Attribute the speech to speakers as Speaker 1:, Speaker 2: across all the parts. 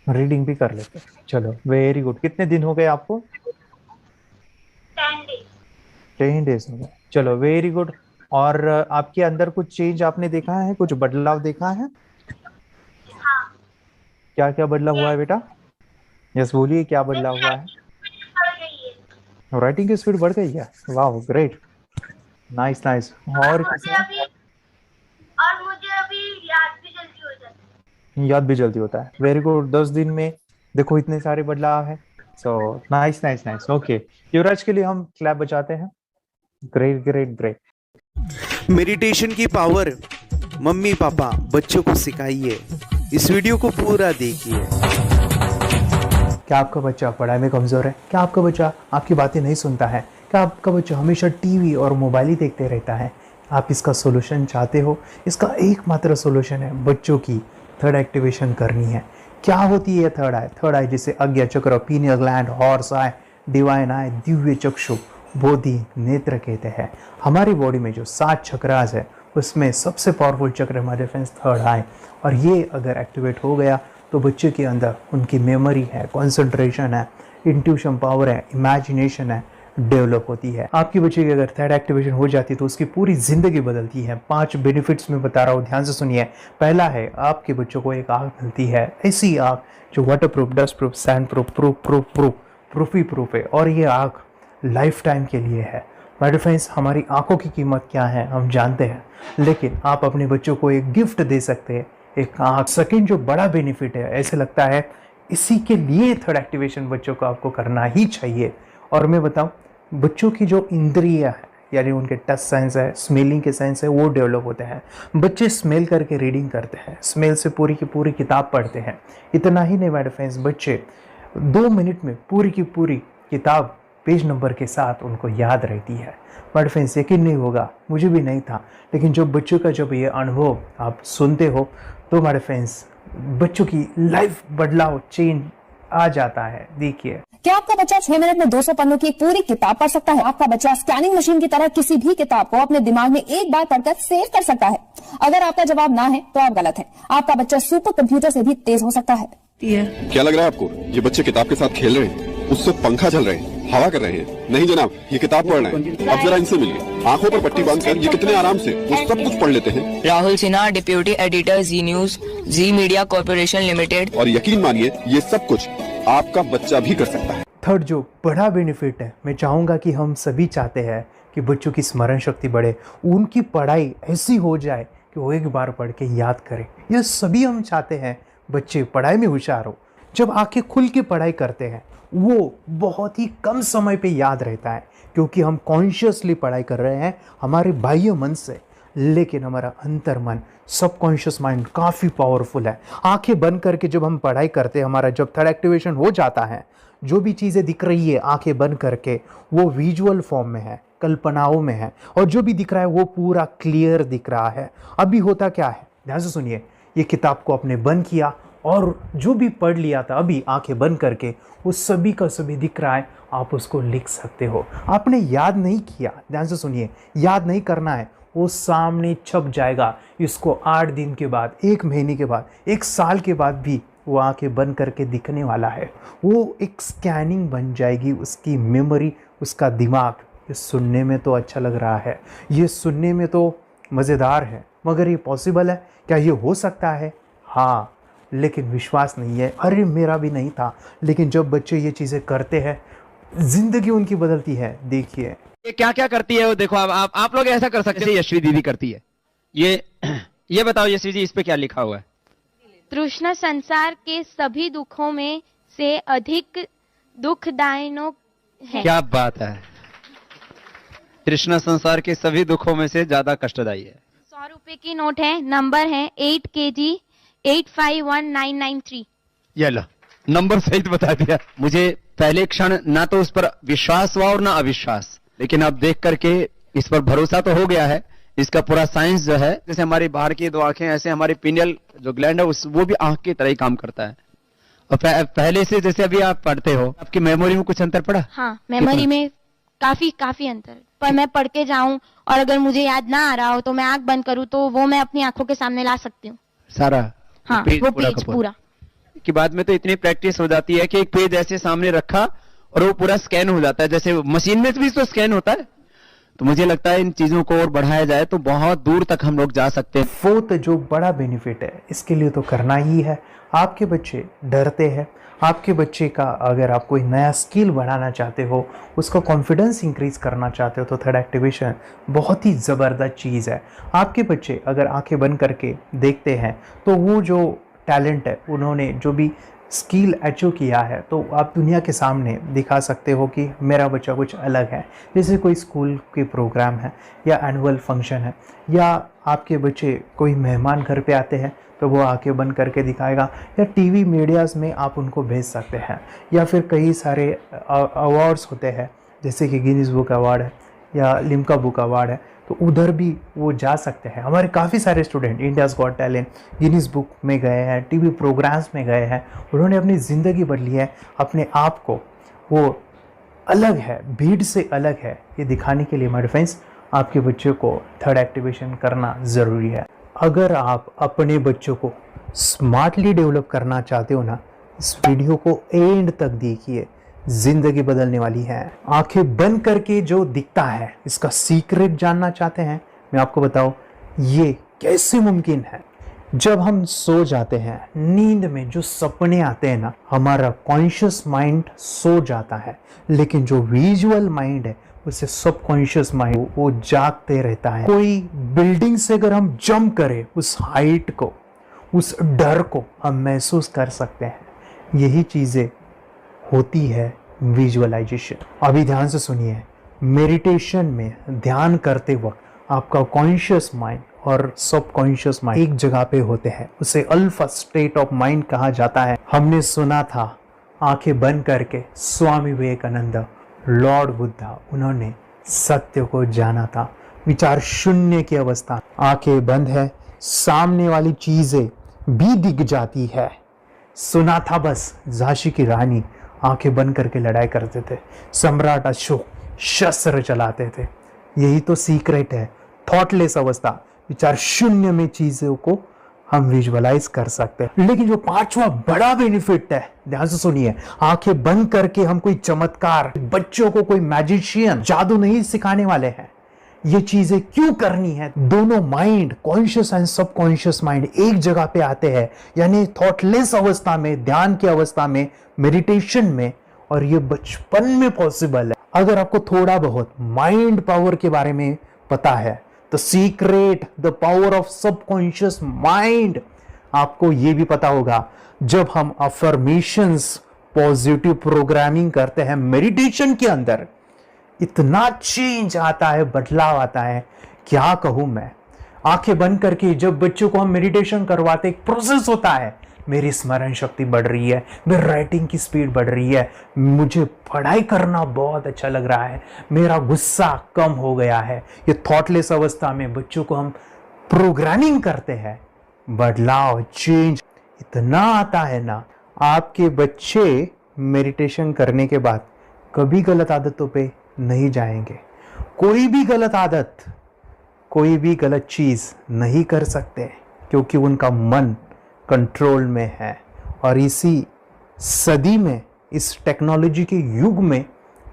Speaker 1: Reading भी कर लेते हैं, चलो वेरी गुड। कितने दिन हो गए आपको?
Speaker 2: 10 days।
Speaker 1: 10 डेज हो गए, चलो वेरी गुड। और आपके अंदर कुछ चेंज आपने देखा है, कुछ बदलाव देखा है?
Speaker 2: हाँ।
Speaker 1: क्या क्या बदलाव हुआ है
Speaker 2: यस।
Speaker 1: बेटा? यस बोलिए, क्या बदलाव
Speaker 2: मेरी
Speaker 1: हुआ है?
Speaker 2: राइटिंग बढ़ गई है।
Speaker 1: राइटिंग की स्पीड बढ़ गई है, वाह ग्रेट, नाइस नाइस।
Speaker 2: और
Speaker 1: और
Speaker 2: मुझे
Speaker 1: किसमें?
Speaker 2: अभी और मुझे अभी याद भी जल्दी हो जाता है।
Speaker 1: याद भी जल्दी होता है, वेरी गुड। 10 दिन में देखो इतने सारे बदलाव है। So nice nice nice, okay. Yuvraj के लिए हम क्लैप बजाते हैं। Great great great.
Speaker 3: मेडिटेशन की पावर मम्मी पापा बच्चों को सिखाइए। इस वीडियो को पूरा देखिए।
Speaker 1: क्या आपका बच्चा पढ़ाई में कमज़ोर है? क्या आपका बच्चा आपकी बातें नहीं सुनता है? क्या आपका बच्चा हमेशा टीवी और मोबाइल ही देखते रहता है? आप इसका सोल्यूशन चाहते हो? इसका एकमात्र सोल्यूशन है बच्चों की थर्ड एक्टिवेशन करनी है। क्या होती है थर्ड आई? थर्ड आई जिसे Ajna chakra, pineal gland, horse eye, divine eye, दिव्य चक्षु, बोधि नेत्र कहते हैं। हमारी बॉडी में जो 7 चक्रास है उसमें सबसे पावरफुल चक्र हमारे फ्रेंड्स थर्ड आई। और ये अगर एक्टिवेट हो गया तो बच्चे के अंदर उनकी मेमोरी है, कंसंट्रेशन है, इंट्यूशन पावर है, इमेजिनेशन है, डेवलप होती है। आपके बच्चे की अगर थर्ड एक्टिवेशन हो जाती है तो उसकी पूरी जिंदगी बदलती है। 5 बेनिफिट्स में बता रहा हूँ, ध्यान से सुनिए। पहला है, आपके बच्चों को एक आँख मिलती है, ऐसी आँख जो waterproof, dustproof, sandproof, proof proof proof proof ही प्रूफ है। और ये आँख लाइफ टाइम के लिए है। माय फ्रेंड्स, हमारी आंखों की कीमत क्या है हम जानते हैं, लेकिन आप अपने बच्चों को एक गिफ्ट दे सकते हैं, एक आँख। सेकेंड जो बड़ा बेनिफिट है, ऐसे लगता है इसी के लिए थर्ड एक्टिवेशन बच्चों को आपको करना ही चाहिए। और मैं बताऊं, बच्चों की जो इंद्रियां है, यानी उनके टच सेंस है, स्मेलिंग के सेंस है, वो डेवलप होते हैं। बच्चे स्मेल करके रीडिंग करते हैं, स्मेल से पूरी की पूरी किताब पढ़ते हैं। इतना ही नहीं मेरे फ्रेंड्स, बच्चे 2 मिनट में पूरी की पूरी किताब पेज नंबर के साथ उनको याद रहती है। बट फ्रेंड्स, यकीन नहीं होगा, मुझे भी नहीं था, लेकिन जब बच्चों का जब ये अनुभव आप सुनते हो तो हमारे फ्रेंड्स बच्चों की लाइफ बदलाव चेंज आ जाता है। देखिए,
Speaker 4: क्या आपका बच्चा 6 मिनट में 200 पन्नों की एक पूरी किताब पढ़ सकता है? आपका बच्चा स्कैनिंग मशीन की तरह किसी भी किताब को अपने दिमाग में एक बार पढ़कर सेव कर सकता है? अगर आपका जवाब ना है तो आप गलत हैं। आपका बच्चा सुपर कंप्यूटर से भी तेज हो सकता है।
Speaker 5: क्या लग रहा है आपको ये बच्चे किताब के साथ खेल रहे हैं, उससे पंखा चल रहे हैं, हवा कर रहे हैं? नहीं जनाब, ये किताब पढ़ रहे हैं। अब जरा इनसे मिलिए, आंखों पर पट्टी बांधकर ये कितने आराम से वो सब कुछ पढ़ लेते हैं।
Speaker 6: राहुल सिन्हा, डिप्यूटी एडिटर, जी न्यूज, जी मीडिया कॉर्पोरेशन लिमिटेड।
Speaker 5: और यकीन मानिए ये सब कुछ आपका बच्चा भी कर सकता है।
Speaker 1: थर्ड जो बड़ा बेनिफिट है, मैं चाहूँगा कि हम सभी चाहते हैं कि बच्चों की स्मरण शक्ति बढ़े, उनकी पढ़ाई ऐसी हो जाए कि वो एक बार पढ़ के याद करें। यह सभी हम चाहते हैं, बच्चे पढ़ाई में होशियार हो। जब आंखें खुल के पढ़ाई करते हैं वो बहुत ही कम समय पे याद रहता है, क्योंकि हम कॉन्शियसली पढ़ाई कर रहे हैं हमारे बाह्य मन से, लेकिन हमारा अंतर मन, सबकॉन्शियस माइंड काफ़ी पावरफुल है। आंखें बंद करके जब हम पढ़ाई करते हैं, हमारा जब थर्ड एक्टिवेशन हो जाता है, जो भी चीज़ें दिख रही है आंखें बंद करके, वो विजुअल फॉर्म में है, कल्पनाओं में है, और जो भी दिख रहा है वो पूरा क्लियर दिख रहा है। अभी होता क्या है, ध्यान से सुनिए। ये किताब को आपने बंद किया और जो भी पढ़ लिया था अभी आंखें बंद करके, वो सभी का सभी दिख रहा है, आप उसको लिख सकते हो। आपने याद नहीं किया, ध्यान से सुनिए, याद नहीं करना है, वो सामने छप जाएगा। इसको 8 दिन के बाद, 1 महीने के बाद, 1 साल के बाद भी वो आंखें बंद करके दिखने वाला है। वो एक स्कैनिंग बन जाएगी, उसकी मेमोरी, उसका दिमाग। ये सुनने में तो अच्छा लग रहा है, ये सुनने में तो मज़ेदार है, मगर ये पॉसिबल है क्या? ये हो सकता है, हाँ, लेकिन विश्वास नहीं है। अरे मेरा भी नहीं था, लेकिन जब बच्चे ये चीज़ें करते हैं जिंदगी उनकी बदलती है। देखिए
Speaker 7: ये क्या क्या करती है वो देखो। अब आप लोग ऐसा कर सकते हैं, यशवी दीदी करती है ये। ये बताओ यशवी जी, इस पे क्या लिखा हुआ है?
Speaker 2: तृष्णा संसार के सभी दुखों में से अधिक दुखदायक है।
Speaker 7: क्या बात है, तृष्णा संसार के सभी दुखों में से ज्यादा कष्टदायी है।
Speaker 2: 100 रुपए की नोट है, नंबर है 8 kg 851993।
Speaker 7: ये लो, नंबर सहित बता दिया। मुझे पहले क्षण ना तो उस पर विश्वास हुआ और ना अविश्वास, लेकिन अब देख करके इस पर भरोसा तो हो गया है। इसका पूरा साइंस जो है, जैसे हमारी बाहर की 2 आंखें, ऐसे हमारी पिनियल जो ग्लैंड है वो भी आंख की तरह ही काम करता है। और पहले से जैसे अभी आप पढ़ते हो, आपकी मेमोरी में कुछ अंतर पड़ा?
Speaker 2: हाँ, मेमोरी में काफी अंतर। पर मैं पढ़ के जाऊं और अगर मुझे याद ना आ रहा हो तो मैं आंख बंद करूं तो वो मैं अपनी आंखों के सामने ला सकती हूँ।
Speaker 7: सारा
Speaker 2: हाँ, वो पेज पूरा।
Speaker 7: कि बाद में तो इतनी प्रैक्टिस हो जाती है कि एक पेज ऐसे सामने रखा और वो पूरा स्कैन हो जाता है, जैसे मशीन में भी तो स्कैन होता है। तो मुझे लगता है इन चीजों को और बढ़ाया जाए तो बहुत दूर तक हम लोग जा सकते हैं।
Speaker 1: फोर्थ जो बड़ा बेनिफिट है, इसके लिए तो करना ही है। आपके बच्चे डरते हैं, आपके बच्चे का अगर आप कोई नया स्किल बढ़ाना चाहते हो, उसका कॉन्फिडेंस इंक्रीज करना चाहते हो, तो थर्ड एक्टिवेशन बहुत ही ज़बरदस्त चीज़ है। आपके बच्चे अगर आंखें बंद करके देखते हैं तो वो जो टैलेंट है, उन्होंने जो भी स्किल अचीव किया है, तो आप दुनिया के सामने दिखा सकते हो कि मेरा बच्चा कुछ अलग है। जैसे कोई स्कूल के प्रोग्राम है या एनुअल फंक्शन है, या आपके बच्चे कोई मेहमान घर पे आते हैं तो वो आंखें बंद करके दिखाएगा, या टीवी मीडियाज़ में आप उनको भेज सकते हैं, या फिर कई सारे अवार्ड्स होते हैं जैसे कि गिनीज बुक अवार्ड है या लिम्का बुक अवार्ड है, तो उधर भी वो जा सकते हैं। हमारे काफ़ी सारे student India's got talent, Guinness book में गए हैं, टीवी प्रोग्राम्स में गए हैं, उन्होंने अपनी ज़िंदगी बदली है, अपने आप को वो अलग है, भीड़ से अलग है, ये दिखाने के लिए माय फ्रेंड्स आपके बच्चों को थर्ड एक्टिवेशन करना ज़रूरी है। अगर आप अपने बच्चों को स्मार्टली डेवलप करना चाहते हो ना, इस वीडियो को एंड तक देखिए, जिंदगी बदलने वाली है। आंखें बंद करके जो दिखता है, इसका सीक्रेट जानना चाहते हैं, मैं आपको बताऊं ये कैसे मुमकिन है। जब हम सो जाते हैं, नींद में जो सपने आते हैं ना, हमारा कॉन्शियस माइंड सो जाता है, लेकिन जो विजुअल माइंड है उसे सबकॉन्शियस माइंड वो जागते रहता है। कोई बिल्डिंग से अगर हम जंप करें, उस हाइट को, उस डर को हम महसूस कर सकते हैं। यही चीज़ें होती है विजुअलाइजेशन। अभी ध्यान से सुनिए, मेडिटेशन में ध्यान करते वक्त आपका कॉन्शियस माइंड और सबकॉन्शियस माइंड एक जगह पे होते हैं, उसे अल्फा स्टेट ऑफ माइंड कहा जाता है। हमने सुना था आंखें बंद करके स्वामी विवेकानंद, लॉर्ड बुद्धा, उन्होंने सत्य को जाना था। विचार शून्य की अवस्था, आंखें बंद है, सामने वाली चीजें भी दिख जाती है। सुना था बस झांसी की रानी आंखें बंद करके लड़ाई करते थे, सम्राट अशोक शस्त्र चलाते थे। यही तो सीक्रेट है, थॉटलेस अवस्था, विचार शून्य में चीजों को हम विजुअलाइज कर सकते हैं। लेकिन जो पांचवा बड़ा बेनिफिट है, ध्यान से सुनिए, आंखें बंद करके हम कोई चमत्कार, बच्चों को कोई मैजिशियन जादू नहीं सिखाने वाले हैं। ये चीजें क्यों करनी है? दोनों mind, conscious and subconscious mind एक जगह पे आते हैं, यानी थॉटलेस अवस्था में, ध्यान की अवस्था में, मेडिटेशन में, और ये बचपन में पॉसिबल है। अगर आपको थोड़ा बहुत माइंड पावर के बारे में पता है, the secret, the power of subconscious mind, आपको ये भी पता होगा जब हम अफर्मेशंस, पॉजिटिव प्रोग्रामिंग करते हैं मेडिटेशन के अंदर, इतना चेंज आता है, बदलाव आता है, क्या कहूं मैं। आंखें बंद करके जब बच्चों को हम मेडिटेशन करवाते, एक प्रोसेस होता है, मेरी स्मरण शक्ति बढ़ रही है, मेरी राइटिंग की स्पीड बढ़ रही है, मुझे पढ़ाई करना बहुत अच्छा लग रहा है, मेरा गुस्सा कम हो गया है। ये थॉटलेस अवस्था में बच्चों को हम प्रोग्रामिंग करते हैं, बदलाव, चेंज इतना आता है ना। आपके बच्चे मेडिटेशन करने के बाद कभी गलत आदतों पे नहीं जाएंगे। कोई भी गलत आदत, कोई भी गलत चीज नहीं कर सकते, क्योंकि उनका मन कंट्रोल में है। और इसी सदी में, इस टेक्नोलॉजी के युग में,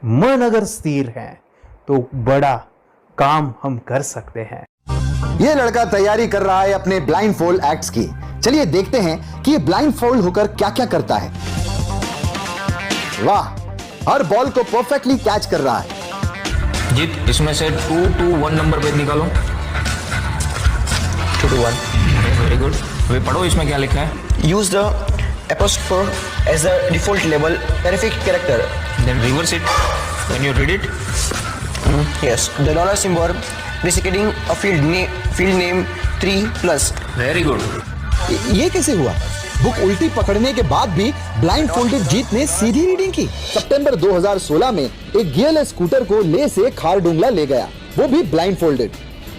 Speaker 1: मन अगर स्थिर है तो बड़ा काम हम कर सकते हैं।
Speaker 8: ये लड़का तैयारी कर रहा है अपने ब्लाइंड फोल्ड एक्ट्स की। चलिए देखते हैं कि ये ब्लाइंड फोल्ड होकर क्या क्या करता है। वाह, हर बॉल को परफेक्टली कैच कर रहा है।
Speaker 6: जीत, इसमें से 2 to 1 नंबर पे निकालो। 2 to 1, वेरी गुड। वे पढ़ो, इसमें क्या लिखा है?
Speaker 9: use the apostrophe as the default label terrific character.
Speaker 6: Then reverse it when you read it.
Speaker 9: Yes, the dollar symbol designating a field name 3+.
Speaker 6: Very good.
Speaker 8: ये कैसे हुआ? बुक उल्टी पकड़ने के बाद भी ब्लाइंड फोल्डेड जीत ने सीधी रीडिंग की। सितंबर 2016 में एक गियरलेस स्कूटर को ले से खारडुंगला ले गया, वो भी ब्लाइंड फोल्डेड।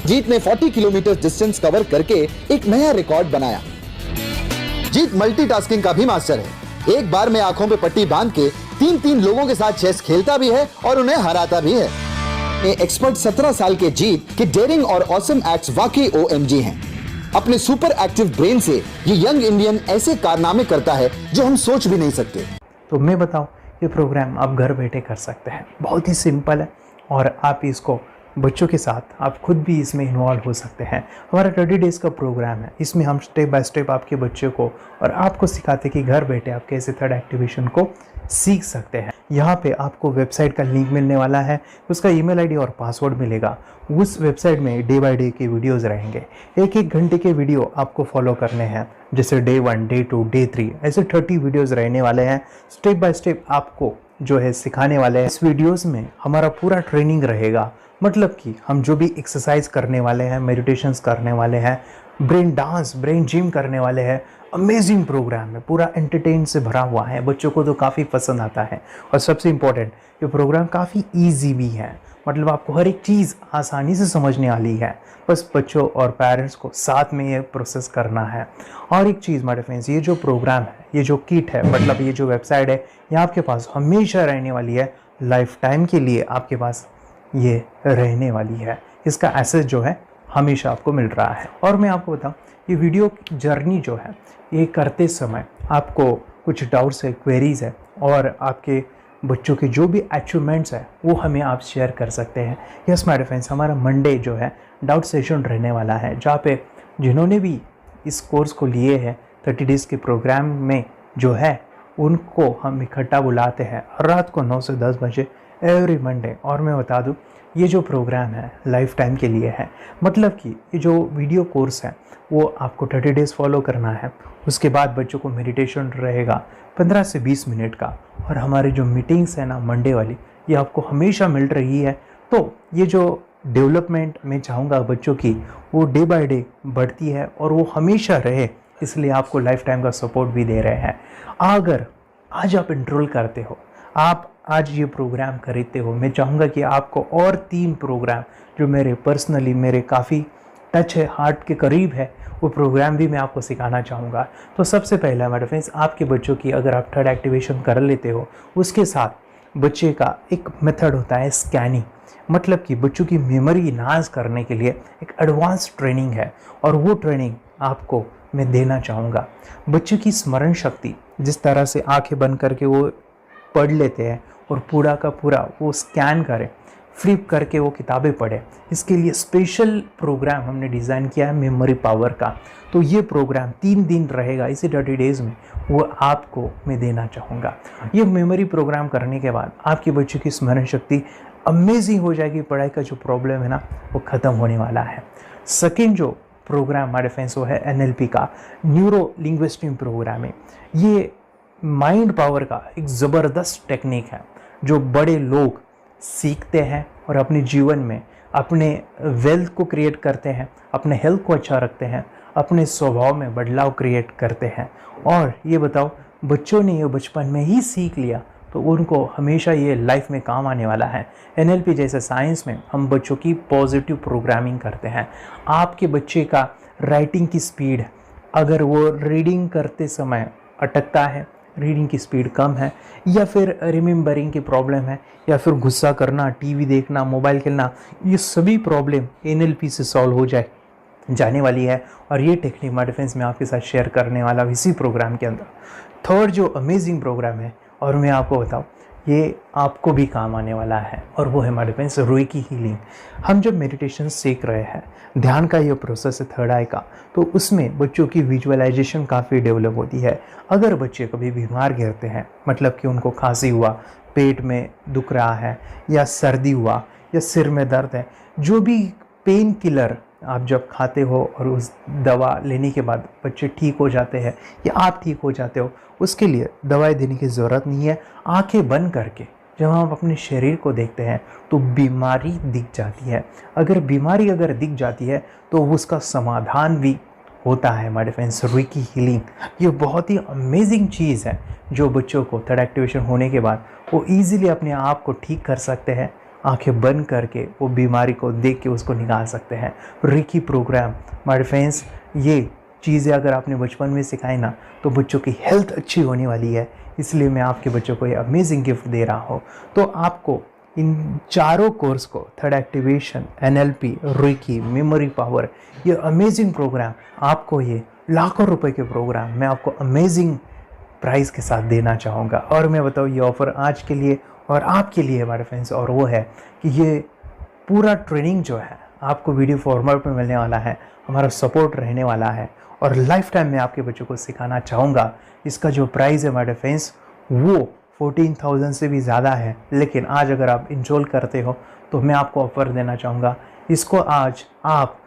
Speaker 8: जीत ने 40 किलोमीटर डिस्टेंस कवर करके एक नया रिकॉर्ड बनाया। जीत मल्टीटास्किंग का भी मास्टर है। एक बार में आंखों पे पट्टी बांध के 3-3 लोगों के साथ चेस खेलता भी है और उन्हें हराता भी है। एक्सपर्ट 17 साल के जीत के डेयरिंग और ऑसम एक्ट्स वाकई OMG हैं। अपने सुपर एक्टिव ब्रेन से ये यंग इंडियन ऐसे कारनामे करता है जो हम सोच भी नहीं सकते।
Speaker 1: तो मैं बताऊं, ये प्रोग्राम आप घर बैठे कर सकते हैं, बहुत ही सिंपल है और आप इसको बच्चों के साथ आप खुद भी इसमें इन्वॉल्व हो सकते हैं। हमारा 30 डेज़ का प्रोग्राम है, इसमें हम स्टेप बाय स्टेप आपके बच्चे को और आपको सिखाते हैं कि घर बैठे आप कैसे थर्ड एक्टिवेशन को सीख सकते हैं। यहाँ पे आपको वेबसाइट का लिंक मिलने वाला है, उसका ईमेल आईडी और पासवर्ड मिलेगा। उस वेबसाइट में डे बाय डे के वीडियोज़ रहेंगे, 1-1 घंटे के वीडियो आपको फॉलो करने हैं, जैसे डे 1, डे 2, डे 3 ऐसे 30 वीडियोज़ रहने वाले हैं। स्टेप बाय स्टेप आपको जो है सिखाने वाले हैं। इस वीडियोज़ में हमारा पूरा ट्रेनिंग रहेगा, मतलब कि हम जो भी एक्सरसाइज करने वाले हैं, मेडिटेशंस करने वाले हैं, ब्रेन डांस, ब्रेन जिम करने वाले हैं। अमेजिंग प्रोग्राम है, पूरा एंटरटेन से भरा हुआ है, बच्चों को तो काफ़ी पसंद आता है। और सबसे इम्पोर्टेंट, ये प्रोग्राम काफ़ी ईजी भी है, मतलब आपको हर एक चीज़ आसानी से समझने वाली है। बस बच्चों और पेरेंट्स को साथ में ये प्रोसेस करना है। और एक चीज़ मेरे फ्रेंड्स, ये जो प्रोग्राम है, ये जो किट है, मतलब ये जो वेबसाइट है, ये आपके पास हमेशा रहने वाली है, लाइफ टाइम के लिए आपके पास ये रहने वाली है। इसका एक्सेस जो है हमेशा आपको मिल रहा है। और मैं आपको बताऊं, ये वीडियो जर्नी जो है, ये करते समय आपको कुछ डाउट्स है, क्वेरीज़ है और आपके बच्चों के जो भी अचीवमेंट्स है वो हमें आप शेयर कर सकते हैं। यस माय फ्रेंड्स, हमारा मंडे जो है डाउट सेशन रहने वाला है, जहाँ पे जिन्होंने भी इस कोर्स को लिए हैं 30 डेज़ के प्रोग्राम में जो है, उनको हम इकट्ठा बुलाते हैं रात को 9 से 10 बजे एवरी मंडे। और मैं बता दूं, ये जो प्रोग्राम है लाइफ टाइम के लिए है, मतलब कि ये जो वीडियो कोर्स है वो आपको 30 डेज़ फॉलो करना है। उसके बाद बच्चों को मेडिटेशन रहेगा 15 से 20 मिनट का, और हमारी जो मीटिंग्स है ना मंडे वाली, ये आपको हमेशा मिल रही है। तो ये जो डेवलपमेंट मैं चाहूँगा बच्चों की, वो डे बाय डे बढ़ती है और वो हमेशा रहे, इसलिए आपको लाइफ टाइम का सपोर्ट भी दे रहे हैं। अगर आज आप इनरोल करते हो, आप आज ये प्रोग्राम खरीदते हो, मैं चाहूँगा कि आपको और 3 प्रोग्राम जो मेरे पर्सनली मेरे काफ़ी टच है, हार्ट के करीब है, वो प्रोग्राम भी मैं आपको सिखाना चाहूँगा। तो सबसे पहला मेरे फ्रेंड्स, आपके बच्चों की अगर आप थर्ड एक्टिवेशन कर लेते हो, उसके साथ बच्चे का एक मेथड होता है स्कैनिंग, मतलब कि बच्चों की मेमोरी इन्हांस करने के लिए एक एडवांस ट्रेनिंग है, और वो ट्रेनिंग आपको मैं देना चाहूँगा। बच्चों की स्मरण शक्ति, जिस तरह से आंखें बंद करके वो पढ़ लेते हैं और पूरा का पूरा वो स्कैन करें, फ्लिप करके वो किताबें पढ़े, इसके लिए स्पेशल प्रोग्राम हमने डिज़ाइन किया है मेमोरी पावर का। तो ये प्रोग्राम 3 दिन रहेगा, इसी 30 डेज़ में वो आपको मैं देना चाहूँगा। ये मेमोरी प्रोग्राम करने के बाद आपके बच्चों की स्मरण शक्ति अमेजिंग हो जाएगी, पढ़ाई का जो प्रॉब्लम है ना वो ख़त्म होने वाला है। सेकेंड जो प्रोग्राम हमारे फ्रेंड्स वो है NLP का, न्यूरो लिंग्विस्टिक प्रोग्राम है। ये माइंड पावर का एक ज़बरदस्त टेक्निक है जो बड़े लोग सीखते हैं और अपने जीवन में अपने वेल्थ को क्रिएट करते हैं, अपने हेल्थ को अच्छा रखते हैं, अपने स्वभाव में बदलाव क्रिएट करते हैं। और ये बताओ, बच्चों ने ये बचपन में ही सीख लिया तो उनको हमेशा ये लाइफ में काम आने वाला है। NLP जैसे साइंस में हम बच्चों की पॉजिटिव प्रोग्रामिंग करते हैं। आपके बच्चे का राइटिंग की स्पीड, अगर वो रीडिंग करते समय अटकता है, रीडिंग की स्पीड कम है, या फिर रिमेंबरिंग की प्रॉब्लम है, या फिर गुस्सा करना, टीवी देखना, मोबाइल खेलना, ये सभी प्रॉब्लम NLP से सॉल्व हो जाने वाली है। और ये टेक्निक माय फ्रेंड्स मैं आपके साथ शेयर करने वाला हूँ इसी प्रोग्राम के अंदर। थर्ड जो अमेजिंग प्रोग्राम है, और मैं आपको बताऊँ, ये आपको भी काम आने वाला है, और वो है हमारे फ्रेंड्स रेकी हीलिंग। हम जब मेडिटेशन सीख रहे हैं, ध्यान का ये प्रोसेस है थर्ड आई का, तो उसमें बच्चों की विजुअलाइजेशन काफ़ी डेवलप होती है। अगर बच्चे कभी बीमार गिरते हैं, मतलब कि उनको खांसी हुआ, पेट में दुख रहा है, या सर्दी हुआ, या सिर में दर्द है, जो भी पेन किलर आप जब खाते हो और उस दवा लेने के बाद बच्चे ठीक हो जाते हैं या आप ठीक हो जाते हो, उसके लिए दवाई देने की ज़रूरत नहीं है। आंखें बंद करके जब हम अपने शरीर को देखते हैं तो बीमारी दिख जाती है। अगर बीमारी दिख जाती है तो उसका समाधान भी होता है हमारे फ्रेंड्स। रेकी हीलिंग ये बहुत ही अमेजिंग चीज़ है जो बच्चों को थर्ड एक्टिवेशन होने के बाद वो ईज़िली अपने आप को ठीक कर सकते हैं। आंखें बंद करके वो बीमारी को देख के उसको निकाल सकते हैं। रेकी प्रोग्राम हमारे फ्रेंड्स, ये चीज़ें अगर आपने बचपन में सिखाई ना तो बच्चों की हेल्थ अच्छी होने वाली है। इसलिए मैं आपके बच्चों को ये अमेजिंग गिफ्ट दे रहा हूँ। तो आपको इन चारों कोर्स को, third activation, NLP, reiki, memory power, ये अमेजिंग प्रोग्राम आपको, ये लाखों रुपए के प्रोग्राम मैं आपको अमेजिंग प्राइस के साथ देना चाहूँगा। और मैं बताऊँ ये ऑफ़र आज के लिए और आपके लिए हमारे फ्रेंड्स, और वो है कि ये पूरा ट्रेनिंग जो है आपको वीडियो फॉर्मेट में मिलने वाला है, हमारा सपोर्ट रहने वाला है और लाइफ टाइम में आपके बच्चों को सिखाना चाहूँगा। इसका जो प्राइस है हमारे फ्रेंड्स वो 14,000 से भी ज़्यादा है, लेकिन आज अगर आप इनरोल करते हो तो मैं आपको ऑफ़र देना चाहूँगा, इसको आज आप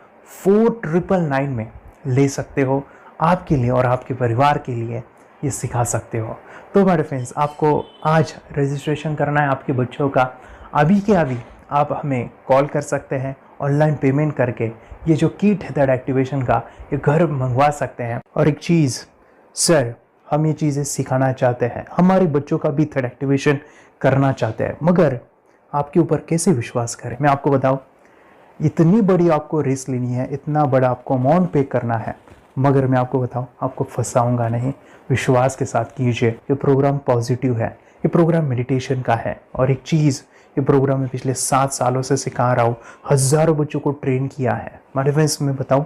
Speaker 1: 4,999 में ले सकते हो। आपके लिए और आपके परिवार के लिए ये सिखा सकते हो। तो हमारे फ्रेंड्स, आपको आज रजिस्ट्रेशन करना है आपके बच्चों का। अभी के अभी आप हमें कॉल कर सकते हैं, ऑनलाइन पेमेंट करके ये जो किट है थर्ड एक्टिवेशन का, ये घर मंगवा सकते हैं। और एक चीज़ सर, हम ये चीज़ें सिखाना चाहते हैं, हमारे बच्चों का भी थर्ड एक्टिवेशन करना चाहते हैं, मगर आपके ऊपर कैसे विश्वास करें? मैं आपको बताऊं, इतनी बड़ी आपको रिस्क लेनी है, इतना बड़ा आपको अमाउंट पे करना है, मगर मैं आपको बताऊं, आपको फंसाऊंगा नहीं। विश्वास के साथ कीजिए। ये प्रोग्राम पॉजिटिव है, ये प्रोग्राम मेडिटेशन का है। और एक चीज़, ये प्रोग्राम में पिछले 7 सालों से सिखा रहा हूँ, हज़ारों बच्चों को ट्रेन किया है। हमारे फ्रेंड्स, मैं बताऊँ,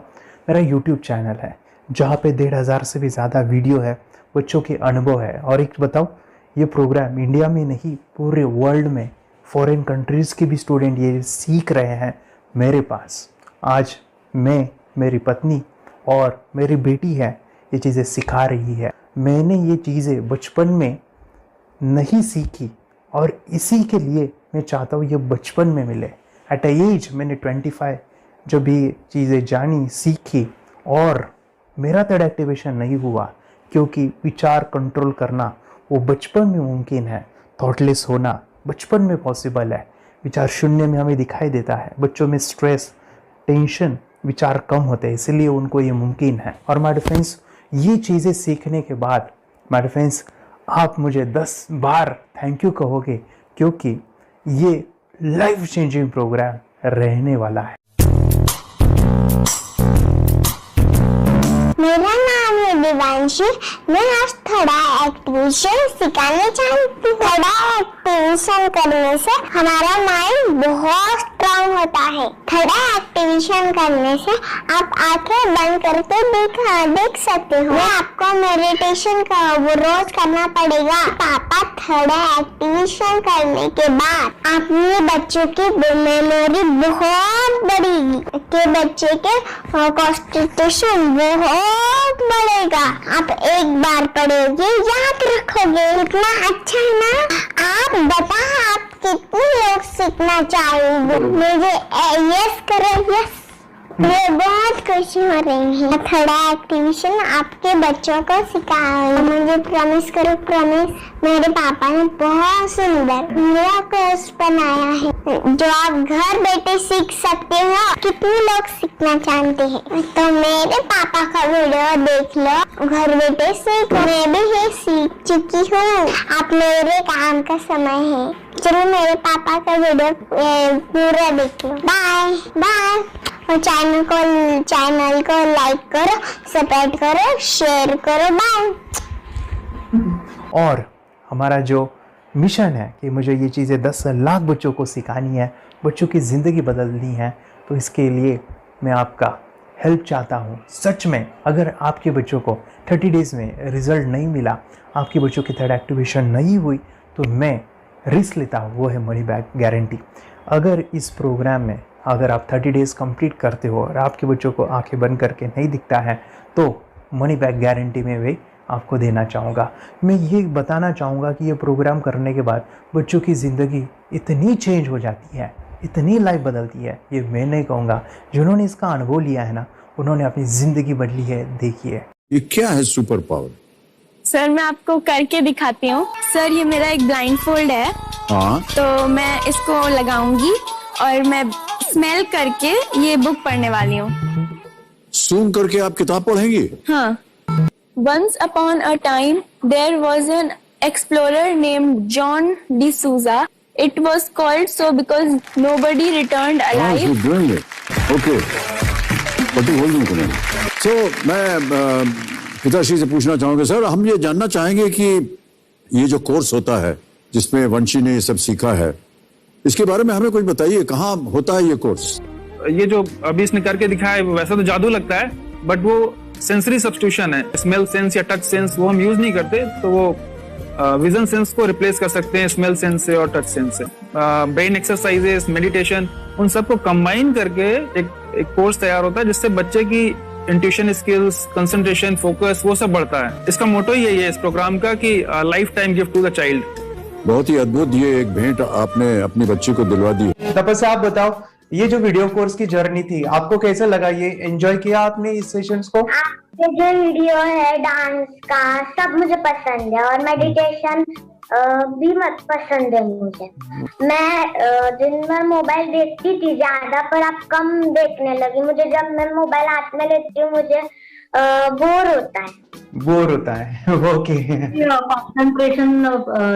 Speaker 1: मेरा यूट्यूब चैनल है जहाँ पे 1,500 से भी ज़्यादा वीडियो है, बच्चों के अनुभव है। और एक बताऊँ, ये प्रोग्राम इंडिया में नहीं, पूरे वर्ल्ड में फॉरेन कंट्रीज़ के भी स्टूडेंट ये सीख रहे हैं मेरे पास। आज मैं, मेरी पत्नी और मेरी बेटी है, ये चीज़ें सिखा रही है। मैंने ये चीज़ें बचपन में नहीं सीखी और इसी के लिए मैं चाहता हूँ ये बचपन में मिले। एट अ एज मैंने 25 जब ये चीज़ें जानी, सीखी, और मेरा थर्ड एक्टिवेशन नहीं हुआ क्योंकि विचार कंट्रोल करना वो बचपन में मुमकिन है। थॉटलेस होना बचपन में पॉसिबल है। विचार शून्य में हमें दिखाई देता है। बच्चों में स्ट्रेस, टेंशन, विचार कम होते हैं, इसलिए उनको ये मुमकिन है। और माय फ्रेंड्स, ये चीज़ें सीखने के बाद माय फ्रेंड्स, आप मुझे 10 बार थैंक यू कहोगे, क्योंकि ये लाइफ चेंजिंग प्रोग्राम रहने वाला है।
Speaker 10: मेरा नाम है दिवांशी। मैं आज थोड़ा एक्टिवेशन सिखाना चाहती हूँ। थोड़ा एक्टिवेशन करने से हमारा माइंड बहुत स्ट्रांग होता है। थोड़ा एक्टिवेशन करने से आप आंखें बंद करके देख सकते हो। मैं आपको मेडिटेशन का वो रोज करना पड़ेगा। पापा, थोड़ा एक्टिवेशन करने के बाद अपने बच्चों की मेमोरी बहुत बढ़ेगी, के बच्चे के कॉन्सेंट्रेशन बहुत बढ़ेगा। आप एक बार पढ़ोगे, याद रखोगे, इतना अच्छा है ना। आप बताओ, आप कितने लोग सीखना चाहोगे? मुझे यस करो, यस। मैं बहुत खुशी हो रही है। थोड़ा एक्टिवेशन आपके बच्चों को सिखाओ। मुझे प्रॉमिस करो, प्रॉमिस। मेरे पापा ने बहुत सुंदर मेरा कोर्स बनाया है जो आप घर बैठे सीख सकते हो। कितने लोग सीखना चाहते हैं तो मेरे पापा का वीडियो देख लो, घर बैठे सीख। मैं भी ये सीख चुकी हूँ। आप मेरे काम का समय है। चलो मेरे पापा का वीडियो पूरा देख लो। Bye bye. और चैनल को लाइक करो, सपोर्ट करो, शेयर करो। बाय।
Speaker 1: और हमारा जो मिशन है कि मुझे ये चीज़ें 10 लाख बच्चों को सिखानी है, बच्चों की ज़िंदगी बदलनी है, तो इसके लिए मैं आपका हेल्प चाहता हूँ। सच में अगर आपके बच्चों को 30 डेज़ में रिज़ल्ट नहीं मिला, आपके बच्चों की थर्ड एक्टिवेशन नहीं हुई, तो मैं रिस्क लेता हूँ, वो है मनी बैक गारंटी। अगर इस प्रोग्राम में अगर आप 30 डेज़ कंप्लीट करते हो और आपके बच्चों को आंखें बंद करके नहीं दिखता है, तो मनी बैक गारंटी में भी आपको देना चाहूँगा। मैं ये बताना चाहूँगा कि ये प्रोग्राम करने के बाद बच्चों की ज़िंदगी इतनी चेंज हो जाती है, इतनी लाइफ बदलती है, ये मैं नहीं कहूँगा। जिन्होंने इसका अनुभव लिया है ना, उन्होंने अपनी ज़िंदगी बदली है। देखिए,
Speaker 11: ये क्या है सुपर पावर?
Speaker 12: सर, मैं आपको करके दिखाती हूँ। सर, ये मेरा एक ब्लाइंड फोल्ड है।
Speaker 11: हाँ, तो
Speaker 12: मैं इसको लगाऊंगी और मैं स्मेल करके ये बुक पढ़ने वाली हूँ।
Speaker 11: सूंघ करके आप किताब पढ़ेंगी?
Speaker 12: हाँ। Once upon a time, there was an explorer named John D'Souza. It was called so because nobody returned alive.
Speaker 11: You're doing it. Okay. But you hold on. So, मैं पिताश्री से पूछना चाहूँगा, सर, हम ये जानना चाहेंगे कि ये जो कोर्स होता है जिसमें वंशी ने ये सब सीखा है, इसके बारे में हमें कुछ बताइए, कहाँ होता है ये कोर्स?
Speaker 13: ये जो अभी इसने करके दिखाया है वैसा तो जादू लगता है, बट वो सेंसरी सब्स्टिट्यूशन है। स्मेल सेंस या टच सेंस वो हम यूज नहीं करते, तो वो विजन सेंस को रिप्लेस कर सकते हैं स्मेल सेंस से और टच सेंस से। ब्रेन एक्सरसाइजेस, मेडिटेशन, उन सबको कंबाइन करके एक कोर्स तैयार होता है जिससे बच्चे की इंट्यूशन स्किल्स, कंसंट्रेशन, फोकस वो सब बढ़ता है। इसका मोटो ही यही है इस प्रोग्राम का कि lifetime gift to the child.
Speaker 11: बहुत ही अद्भुत ये एक भेंट आपने अपनी बच्ची को दिलवा दी।
Speaker 1: तपस्या आप बताओ, ये जो वीडियो कोर्स की जर्नी थी आपको कैसा लगा? ये एंजॉय किया आपने इस सेशंस को?
Speaker 10: ये जो वीडियो है डांस का सब मुझे पसंद है और मेडिटेशन भी मत पसंद है मुझे। मैं दिन भर मोबाइल देखती थी ज्यादा, पर अब कम देखने लगी। मुझे जब मैं मोबाइल हाथ में लेती हूँ मुझे बोर होता है। ओके।
Speaker 14: कंसंट्रेशन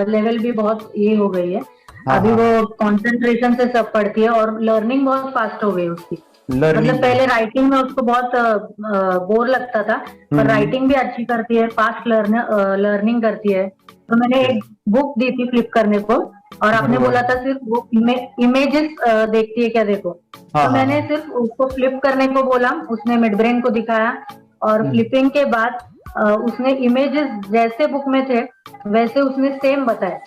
Speaker 14: लेवल भी बहुत ये हो गई है। अभी वो कंसंट्रेशन से सब पढ़ती है और लर्निंग बहुत फास्ट हो गई उसकी। मतलब पहले राइटिंग में उसको बहुत बोर लगता था, पर राइटिंग भी अच्छी करती है, फास्ट लर्निंग करती है। तो मैंने एक बुक दी थी फ्लिप करने को और आपने बोला था सिर्फ वो इमेजेस देखती है क्या, देखो। तो मैंने सिर्फ उसको फ्लिप करने को बोला, उसने मिड ब्रेन को दिखाया और फ्लिपिंग के बाद उसने इमेजेस जैसे बुक में थे वैसे उसने सेम बताया।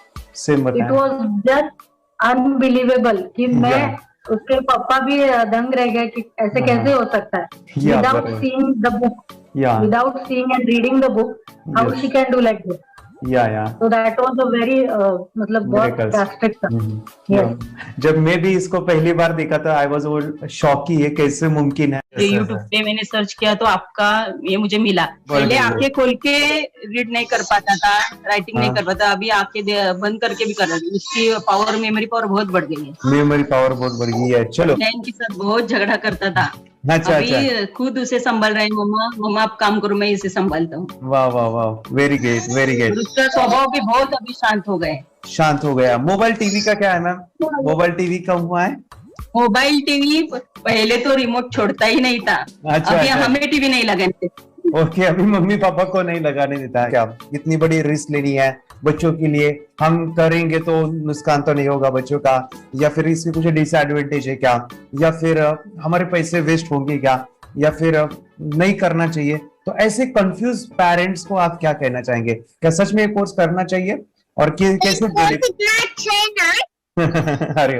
Speaker 14: इट वॉज जस्ट अनबिलीवेबल कि मैं उसके पापा भी दंग रह गए कि ऐसे कैसे हो सकता है। Without seeing the book, without seeing and reading the book, how she can do like this. So that was a very मतलब बहुत ड्रास्टिक था।
Speaker 1: जब मैं भी इसको पहली बार देखा था आई वाज शॉक कि ये कैसे मुमकिन है।
Speaker 15: यूट्यूब पे मैंने सर्च किया तो आपका ये मुझे मिला। पहले आंखें खोल के रीड नहीं कर पाता था, राइटिंग नहीं कर पाता, अभी आंखें बंद करके भी कर रही हूँ। उसकी पावर, मेमोरी पावर बहुत बढ़ गई है।
Speaker 1: मेमोरी पावर बहुत बढ़ गई है। चलो,
Speaker 15: के साथ बहुत झगड़ा करता था। अभी खुद उसे संभाल रहे हैं। मम्मा आप काम करो, मैं इसे संभालता हूँ।
Speaker 1: वाह वाह वाह, वेरी ग्रेट वेरी ग्रेट।
Speaker 15: उसका स्वभाव भी बहुत अभी शांत हो गया। मोबाइल टीवी का क्या है मैम? मोबाइल टीवी कब हुआ है? मोबाइल टीवी पहले तो रिमोट छोड़ता ही नहीं था। अभी हमें टीवी नहीं लगाने।
Speaker 1: ओके, अभी मम्मी पापा को नहीं लगाने देता है। क्या इतनी बड़ी रिस्क लेनी है बच्चों के लिए? हम करेंगे तो नुकसान तो नहीं होगा बच्चों का, या फिर इसकी कुछ डिसएडवांटेज है क्या, या फिर हमारे पैसे वेस्ट होंगे क्या, या फिर नहीं करना चाहिए? तो ऐसे कंफ्यूज पेरेंट्स को आप क्या कहना चाहेंगे? क्या सच में ये कोर्स करना चाहिए और कैसे? अरे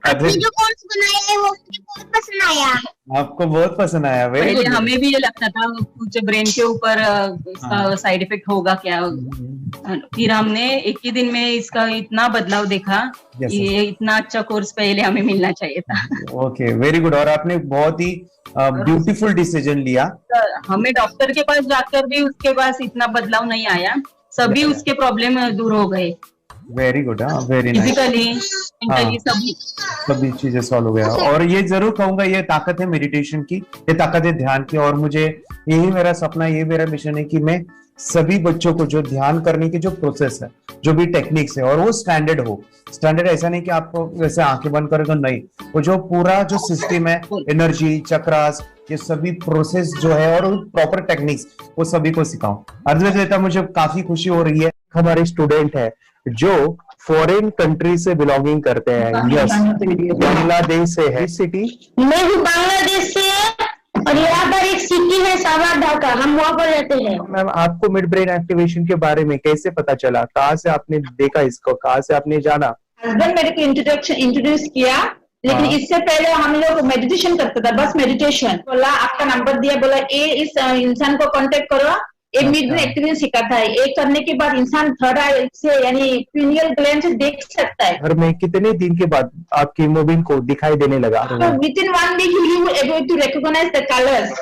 Speaker 1: आपने जो कोर्स बनाया है वो मुझे बहुत पसंद आया। आपको बहुत पसंद आया?
Speaker 15: पहले हमें भी ये लगता था कुछ ब्रेन के ऊपर इसका साइड इफेक्ट होगा क्या। फिर हमने एक ही दिन में इसका इतना बदलाव देखा। ये इतना अच्छा कोर्स पहले हमें मिलना चाहिए था।
Speaker 1: Okay, very good. और आपने बहुत ही ब्यूटीफुल डिसीजन लिया।
Speaker 15: हमें डॉक्टर के पास जाकर भी उसके पास इतना बदलाव नहीं आया, सभी उसके प्रॉब्लम दूर हो गए।
Speaker 1: Very good, very nice.
Speaker 15: Physically
Speaker 1: सभी चीजें सॉल्व हो गया। और ये जरूर कहूंगा, ये ताकत है मेडिटेशन की, ये ताकत है ध्यान की। और मुझे यही मेरा सपना, ये मेरा मिशन है कि मैं सभी बच्चों को जो ध्यान करने की जो प्रोसेस है, जो भी टेक्निक्स है, और वो स्टैंडर्ड हो। स्टैंडर्ड ऐसा नहीं कि आपको वैसे आंखें बंद करेगा, नहीं, वो जो पूरा जो सिस्टम है, एनर्जी, चक्रास, ये सभी प्रोसेस जो है और प्रॉपर टेक्निक्स, वो सभी को सिखाऊं। अर्जुन, मुझे काफी खुशी हो रही है। हमारे स्टूडेंट है जो फॉरेन कंट्री से बिलोंगिंग करते हैं। यस, बांग्लादेश से है। सिटी
Speaker 10: मैं हूँ बांग्लादेश से और यहाँ पर एक सिटी है सावर ढाका, हम वहाँ पर रहते हैं।
Speaker 1: मैम, आपको मिड ब्रेन एक्टिवेशन के बारे में कैसे पता चला? कहाँ से आपने देखा इसको, कहाँ से आपने जाना?
Speaker 16: हस्बैंड मेरे को इंट्रोड्यूस किया, लेकिन इससे पहले हम लोग मेडिटेशन करते थे, बस मेडिटेशन। बोला आपका नंबर दिया, बोला ये इस इंसान को कांटेक्ट करो, ये मिड ब्रेन एक्टिवेशन सिखाता है। ये करने के बाद इंसान थर्ड आई से यानी पिनियल ग्लैंड से देख सकता है।
Speaker 1: घर में कितने दिन के बाद आपकी हीमोग्लोबिन को दिखाई देने लगा?
Speaker 16: So within 1 week you will able to recognize the colors,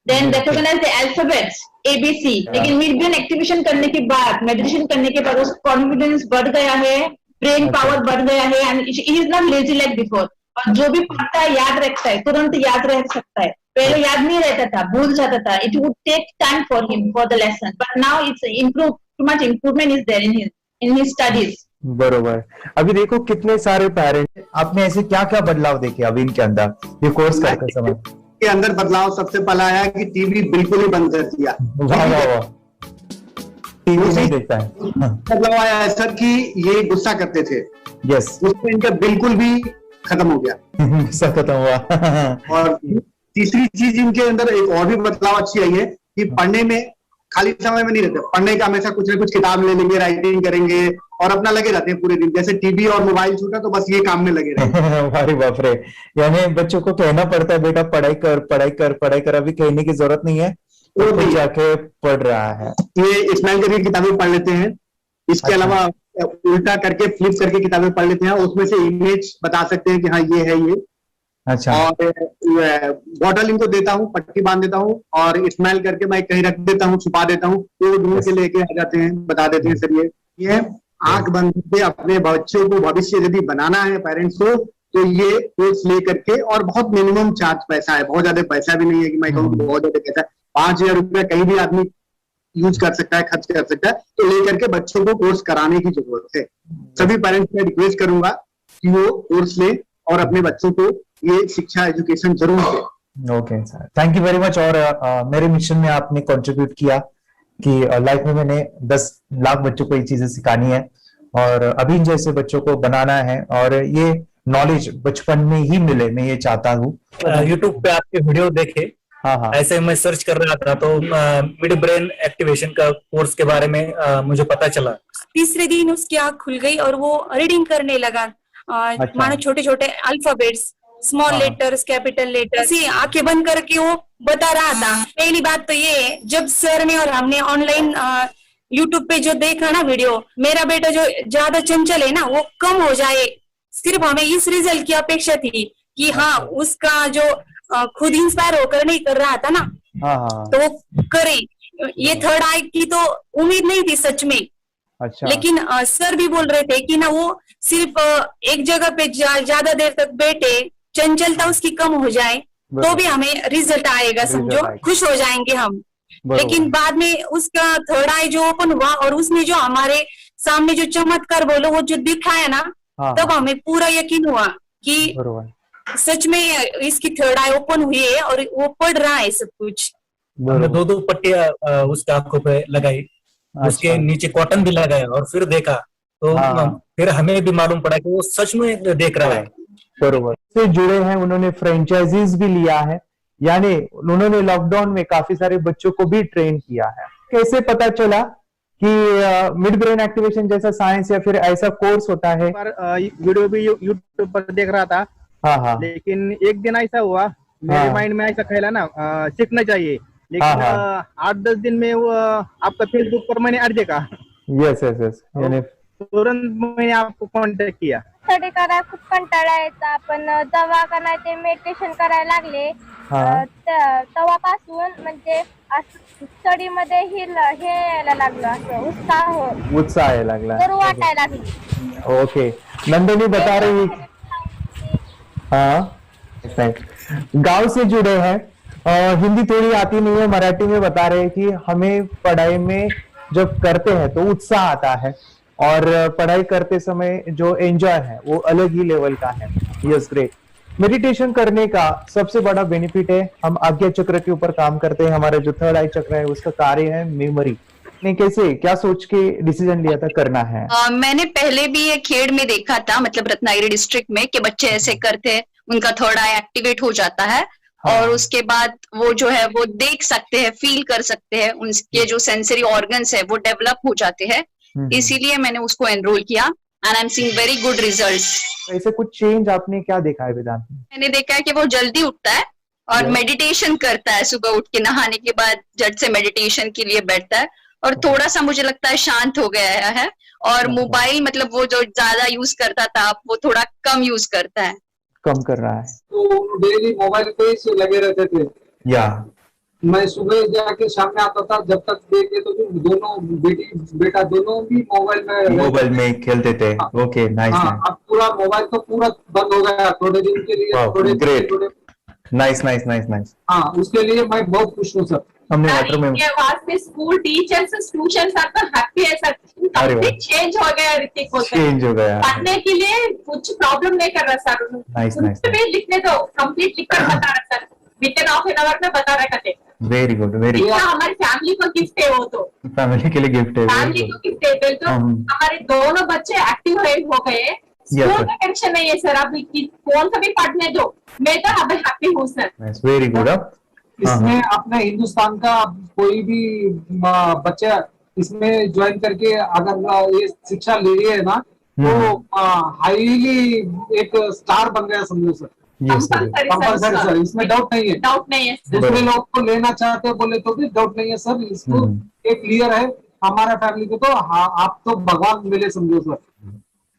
Speaker 16: then recognize the alphabets ABC। लेकिन मिड ब्रेन एक्टिवेशन करने के बाद, मेडिटेशन करने के बाद उसका कॉन्फिडेंस बढ़ गया है, ब्रेन पावर बढ़ गया है, and he is not lazy like before. और जो भी पढ़ता है याद रखता है, तुरंत याद रह सकता है। पहले याद नहीं रहता था, भूल जाता था। It would take time for him for the lesson, but now it's improve, too much improvement is there in his studies.
Speaker 1: बरोबर। अभी देखो कितने सारे पेरेंट्स, आपने ऐसे क्या क्या बदलाव देखे अभी इनके अंदर ये कोर्स करते समय?
Speaker 17: के अंदर बदलाव सबसे पहला आया कि टीवी बिल्कुल ही बंद कर दिया।
Speaker 1: टीवी नहीं देखता है।
Speaker 17: मतलब आया है सर कि ये गुस्सा करते थे,
Speaker 1: यस,
Speaker 17: गुस्सा इनका बिल्कुल भी खत्म हो गया।
Speaker 1: गुस्सा खत्म हुआ।
Speaker 17: और तीसरी चीज इनके अंदर एक और भी बदलाव अच्छी आई है कि पढ़ने में खाली समय में नहीं रहते, पढ़ने का हमेशा कुछ ना कुछ किताब ले लेंगे, राइटिंग करेंगे और अपना लगे रहते हैं पूरे दिन। जैसे टीवी और मोबाइल छूटा तो बस ये काम में लगे रहते।
Speaker 1: अरे बाप रे, यानी बच्चों को कहना पड़ता है बेटा पढ़ाई कर पढ़ाई कर पढ़ाई कर, अभी कहने की जरूरत नहीं है, वो तो जाके पढ़ रहा है।
Speaker 17: ये स्माइल करके किताबें पढ़ लेते हैं, इसके अलावा उल्टा करके फ्लिप करके किताबें पढ़ लेते हैं, उसमें से इमेज बता सकते हैं कि हाँ ये है ये।
Speaker 1: अच्छा।
Speaker 17: और बॉटल इनको देता हूँ, पट्टी बांध देता हूँ और स्माइल करके मैं कहीं रख देता हूँ, छुपा देता हूँ, तो ढूंढ के लेके आ जाते हैं, बता देते हैं सर ये आंख बंद करके अपने बच्चों को भविष्य यदि बनाना है पेरेंट्स को, तो ये कोर्स ले करके, और बहुत मिनिमम चार्ज पैसा है, बहुत ज्यादा पैसा भी नहीं है कि मैं कहूँ बहुत ज्यादा पैसा है, 5,000 रुपया कहीं भी आदमी यूज कर सकता है, खर्च कर सकता है, तो लेकर के बच्चों को कोर्स कराने की जरूरत है। सभी पेरेंट्स में रिक्वेस्ट करूंगा कि वो कोर्स ले और अपने बच्चों को ये शिक्षा एजुकेशन जरूर दे।
Speaker 1: Okay sir, thank you very much. और मेरे मिशन में आपने कंट्रीब्यूट किया कि लाइफ में मैंने 10 लाख बच्चों को ये चीजें सिखानी है और अभी जैसे बच्चों को बनाना है, और ये नॉलेज बचपन में ही मिले, मैं ये चाहता हूँ।
Speaker 18: यूट्यूब पे आपके वीडियो देखे,
Speaker 1: हाँ,
Speaker 18: ऐसे मैं सर्च कर रहा था तो मिड ब्रेन एक्टिवेशन का कोर्स के बारे में मुझे पता चला।
Speaker 19: तीसरे दिन उसकी आंख खुल गई और वो रीडिंग करने लगा। मानो छोटे छोटे alphabets, small letters, capital letters, आंखें बंद करके वो बता रहा था। पहली बात तो ये, जब सर ने और हमने ऑनलाइन यूट्यूब पे जो देखा ना वीडियो, मेरा बेटा जो ज्यादा चंचल है ना वो कम हो जाए, सिर्फ हमें इस रिजल्ट की अपेक्षा थी कि हाँ उसका जो खुद इंस्पायर होकर नहीं कर रहा था ना, तो वो करे। ये थर्ड आई की तो उम्मीद नहीं थी सच में।
Speaker 1: अच्छा।
Speaker 19: लेकिन सर भी बोल रहे थे कि ना वो सिर्फ एक जगह पे ज्यादा देर तक बैठे, चंचलता उसकी कम हो जाए तो भी हमें रिजल्ट आएगा, समझो खुश हो जाएंगे हम। लेकिन बाद में उसका थर्ड आई जो ओपन हुआ और उसने जो हमारे सामने जो चमत्कार बोलो वो जो दिखाया ना, तब हमें पूरा यकीन हुआ कि सच में इसकी थर्ड आई ओपन हुई है और वो पढ़ रहा है सब कुछ।
Speaker 18: हमने 2 पट्टियां उसके आंखों पे लगाई, उसके नीचे कॉटन भी लगाया और फिर देखा तो फिर हमें भी मालूम पड़ा कि वो सच में देख रहा है।
Speaker 1: बरोबर से जुड़े हैं, उन्होंने फ्रेंचाइजीज भी लिया है, यानी उन्होंने लॉकडाउन में काफी सारे बच्चों को भी ट्रेन किया है। कैसे पता चला कि मिड ब्रेन एक्टिवेशन जैसा साइंस या फिर ऐसा कोर्स होता है?
Speaker 20: वीडियो भी यूट्यूब पर देख रहा था, लेकिन एक दिन ऐसा हुआ मेरे माइंड में ऐसा ख्याल है ना सीखना चाहिए, लेकिन 8-10 दिन में वो आपका फेसबुक पर मैंने ऐड देखा।
Speaker 1: यस यस यस, यानी
Speaker 20: तुरंत मैंने आपको कॉन्टॅक्ट किया।
Speaker 10: स्टडी करायला खूप कंटाळा यायचा, पण जेव्हा का नाही ते मेडिटेशन करायला लागले तेव्हापासून म्हणजे स्टडी मध्ये हे यायला लागलं, असं
Speaker 1: उत्साह यायला लागला,
Speaker 10: बरं वाटायला लागली।
Speaker 1: ओके, नंदिनी बता रही, हाँ गांव से जुड़े हैं, हिंदी थोड़ी आती नहीं है, मराठी में बता रहे हैं कि हमें पढ़ाई में जब करते हैं तो उत्साह आता है और पढ़ाई करते समय जो एंजॉय है वो अलग ही लेवल का है। Yes, great. मेडिटेशन करने का सबसे बड़ा बेनिफिट है, हम आज्ञा चक्र के ऊपर काम करते हैं, हमारा जो थर्ड आई चक्र है उसका कार्य है मेमोरी। ने कैसे क्या सोच के डिसीजन लिया था करना है?
Speaker 21: मैंने पहले भी ये खेड़ में देखा था, मतलब रत्नागिरी डिस्ट्रिक्ट में, कि बच्चे ऐसे करते हैं, उनका थर्ड आई एक्टिवेट हो जाता है और उसके बाद वो जो है वो देख सकते हैं, फील कर सकते हैं, उनके जो सेंसरी ऑर्गन्स है वो डेवलप हो जाते हैं। इसीलिए मैंने उसको एनरोल किया and I am seeing very good results.
Speaker 1: ऐसे कुछ चेंज आपने क्या देखा है वेदांत में?
Speaker 21: मैंने देखा है कि वो जल्दी उठता है और मेडिटेशन करता है, सुबह उठ के नहाने के बाद झट से मेडिटेशन के लिए बैठता है और थोड़ा सा मुझे लगता है शांत हो गया है, और मोबाइल मतलब वो जो ज्यादा यूज करता था वो थोड़ा कम यूज करता है,
Speaker 1: कम कर रहा है।
Speaker 22: तो डेली मोबाइल पे ही लगे रहते थे,
Speaker 1: या
Speaker 22: मैं सुबह जाके शाम में आता था, जब तक देखे तो दोनों बेटा दोनों भी मोबाइल में
Speaker 1: खेलते थे। Okay, nice.
Speaker 22: अब पूरा मोबाइल तो पूरा बंद हो गया थोड़े दिन के लिए,
Speaker 1: थोड़े नाइस नाइस नाइस नाइस।
Speaker 22: हाँ, उसके लिए मैं बहुत खुश हूँ सर।
Speaker 1: हमने वाटर में
Speaker 16: वास्ते स्कूल टीचर्स ट्यूशन सब हैप्पी है सर, कंप्लीट चेंज हो गया ऋतिक को,
Speaker 1: चेंज हो गया,
Speaker 16: पढ़ने के लिए कुछ प्रॉब्लम नहीं कर रहा सर।
Speaker 1: नाइस नाइस,
Speaker 16: लिखने दो, कंप्लीट लिखकर बता रहा sir, with in half an hour में बता रहा है।
Speaker 1: Very good, very good.
Speaker 16: हमारी फैमिली को गिफ्ट है वो तो।
Speaker 1: फैमिली के लिए गिफ्ट है।
Speaker 16: फैमिली को गिफ्ट है। तो हमारे दोनों बच्चे एक्टिव हो गए। स्कूल का टेंशन नहीं है सर, आप कौन सा भी पढ़ने दो, मैं तो अब हैप्पी हूँ सर।
Speaker 1: Very good.
Speaker 22: इसमें अपने हिंदुस्तान का कोई भी बच्चा इसमें ज्वाइन करके अगर ये शिक्षा ले रही है ना, तो हाईली एक स्टार बन गया समझो सर। कंपल्सरी सर, इसमें डाउट नहीं है।
Speaker 16: डाउट नहीं है।
Speaker 22: दूसरे लोग को लेना चाहते हैं बोले तो भी डाउट नहीं है सर। इसको एक क्लियर है हमारा फैमिली को, तो आप तो भगवान मिले समझो सर।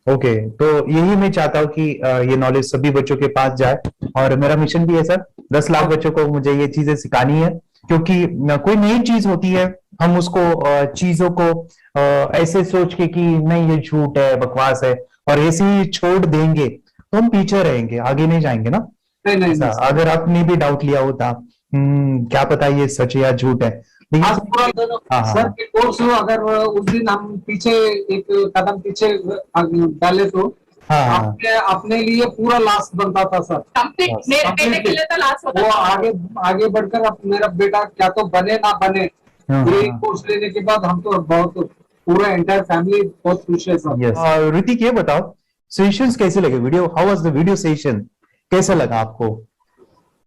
Speaker 1: ओके, तो यही मैं चाहता हूँ कि ये नॉलेज सभी बच्चों के पास जाए, और मेरा मिशन भी है सर, 10 लाख बच्चों को मुझे ये चीजें सिखानी है। क्योंकि कोई नई चीज होती है, हम उसको चीजों को ऐसे सोच के कि नहीं ये झूठ है, बकवास है, और ऐसे ही छोड़ देंगे तो हम पीछे रहेंगे, आगे नहीं जाएंगे ना।
Speaker 22: नहीं।
Speaker 1: अगर आपने भी डाउट लिया होता, क्या पता ये सच है या झूठ है,
Speaker 22: आज पूरा सर के कोर्स हो, अगर उस दिन हम पीछे एक कदम पीछे डाले तो अपने लिए पूरा लास्ट बनता था सर।
Speaker 16: मेरे बेटे के लिए तो लास्ट होता था।
Speaker 22: वो आगे बढ़कर अब मेरा बेटा क्या तो बने ना बने, ये कोर्स लेने के बाद हम तो बहुत पूरा एंटायर फैमिली बहुत खुश है सर।
Speaker 1: ऋतिक ये बताओ, सेशंस कैसे लगे? Video, how was the video session? कैसा लगा आपको?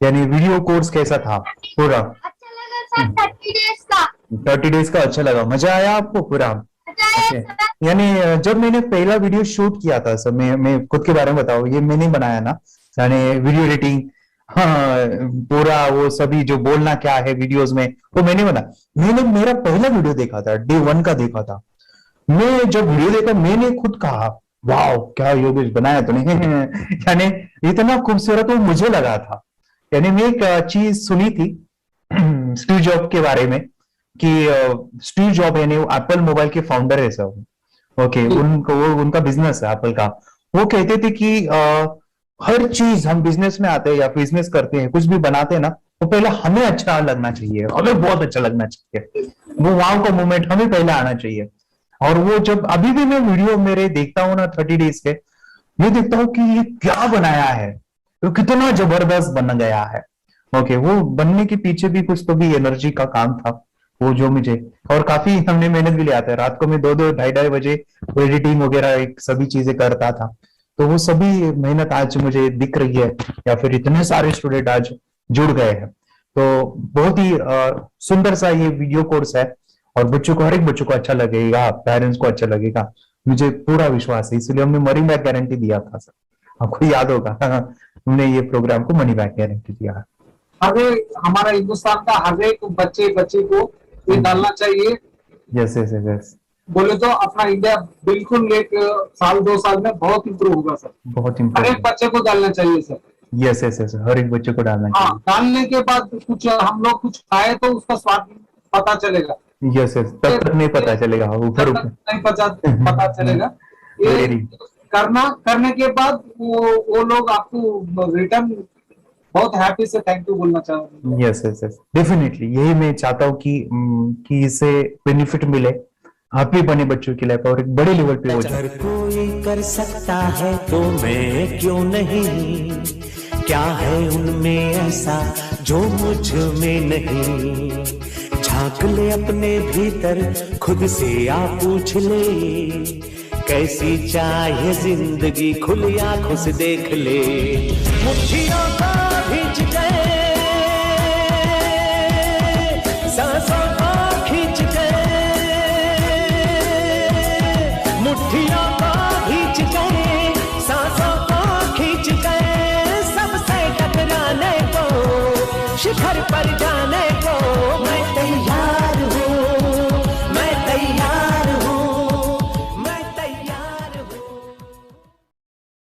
Speaker 1: यानी वीडियो कोर्स कैसा था पूरा?
Speaker 10: अच्छा लगा सर।
Speaker 1: 30 डेज का अच्छा लगा, मजा आया आपको पूरा? यानी जब मैंने पहला वीडियो शूट किया था सर, मैं खुद के बारे में बताओ, ये मैंने बनाया ना, यानी वीडियो एडिटिंग, पूरा वो सभी जो बोलना क्या है वीडियोस में वो मैंने बनाया। मैंने मेरा पहला वीडियो देखा था, डे 1 का देखा था। मैं जब वीडियो देखा मैंने खुद कहा वाह क्या योगेश बनाया तूने यानी इतना खूबसूरत वो मुझे लगा था। यानी मैं एक चीज सुनी थी स्टीव जॉब के बारे में कि स्टीव जॉब यानी वो एप्पल मोबाइल के फाउंडर है सर। ओके, उनका बिजनेस है एप्पल का। वो कहते थे कि हर चीज हम बिजनेस में आते हैं या बिजनेस करते हैं, कुछ भी बनाते हैं ना, तो पहले हमें अच्छा लगना चाहिए, हमें बहुत अच्छा लगना चाहिए, वो वाव का मोमेंट हमें पहले आना चाहिए। और वो जब अभी भी मैं वीडियो मेरे देखता हूँ ना 30 डेज के, मैं देखता हूँ कि ये क्या बनाया है, तो कितना जबरदस्त बन गया है। ओके, वो बनने के पीछे भी कुछ तो भी एनर्जी का काम था वो, जो मुझे, और काफी हमने मेहनत भी लिया था। रात को मैं 2-2 ढाई बजे एडिटिंग वगैरह सभी चीजें करता था, तो वो सभी मेहनत आज मुझे दिख रही है, या फिर इतने सारे स्टूडेंट आज जुड़ गए हैं। तो बहुत ही सुंदर सा ये वीडियो कोर्स है, और बच्चों को, हर एक बच्चों को अच्छा लगेगा, पेरेंट्स को अच्छा लगेगा, मुझे पूरा विश्वास है। इसलिए हमने मनी बैक गारंटी दिया था सर, आपको याद होगा हमने ये प्रोग्राम को मनी बैक गारंटी दिया है।
Speaker 22: हमारा हिंदुस्तान का हर एक बच्चे को ये डालना चाहिए।
Speaker 1: यस
Speaker 22: बोले तो अपना इंडिया बिल्कुल 1 साल 2 साल में बहुत इम्प्रूव होगा सर।
Speaker 1: बहुत
Speaker 22: हर
Speaker 1: इम्प्रूव,
Speaker 22: एक बच्चे को डालना चाहिए सर।
Speaker 1: यस हर एक बच्चे को डालना चाहिए।
Speaker 22: डालने के बाद कुछ हम लोग कुछ खाए तो उसका स्वाद पता चलेगा।
Speaker 1: यस तब तक नहीं पता चलेगा, ऊपर
Speaker 22: नहीं पता चलेगा। ये करने के बाद वो लोग आपको रिटर्न बहुत हैप्पी से थैंक यू बोलना चाहूंगा।
Speaker 1: यस डेफिनेटली, यही मैं चाहता हूँ कि इससे बेनिफिट मिले हैप्पी बने बच्चों की लाइफ, और एक बड़े लेवल पे हो जाए।
Speaker 3: अगर कोई कर सकता है तो मैं क्यों नहीं, क्या है उनमें ऐसा जो मुझ में नहीं। झांक ले अपने भीतर, खुद से आ पूछ ले, कैसी चाहे जिंदगी, खुली आंखों से देख ले। मुट्ठियों को खींच के, सांसों को खींच के, मुट्ठियों को खींच के, सांसों को खींच के, सबसे टकराने को शिखर पर जा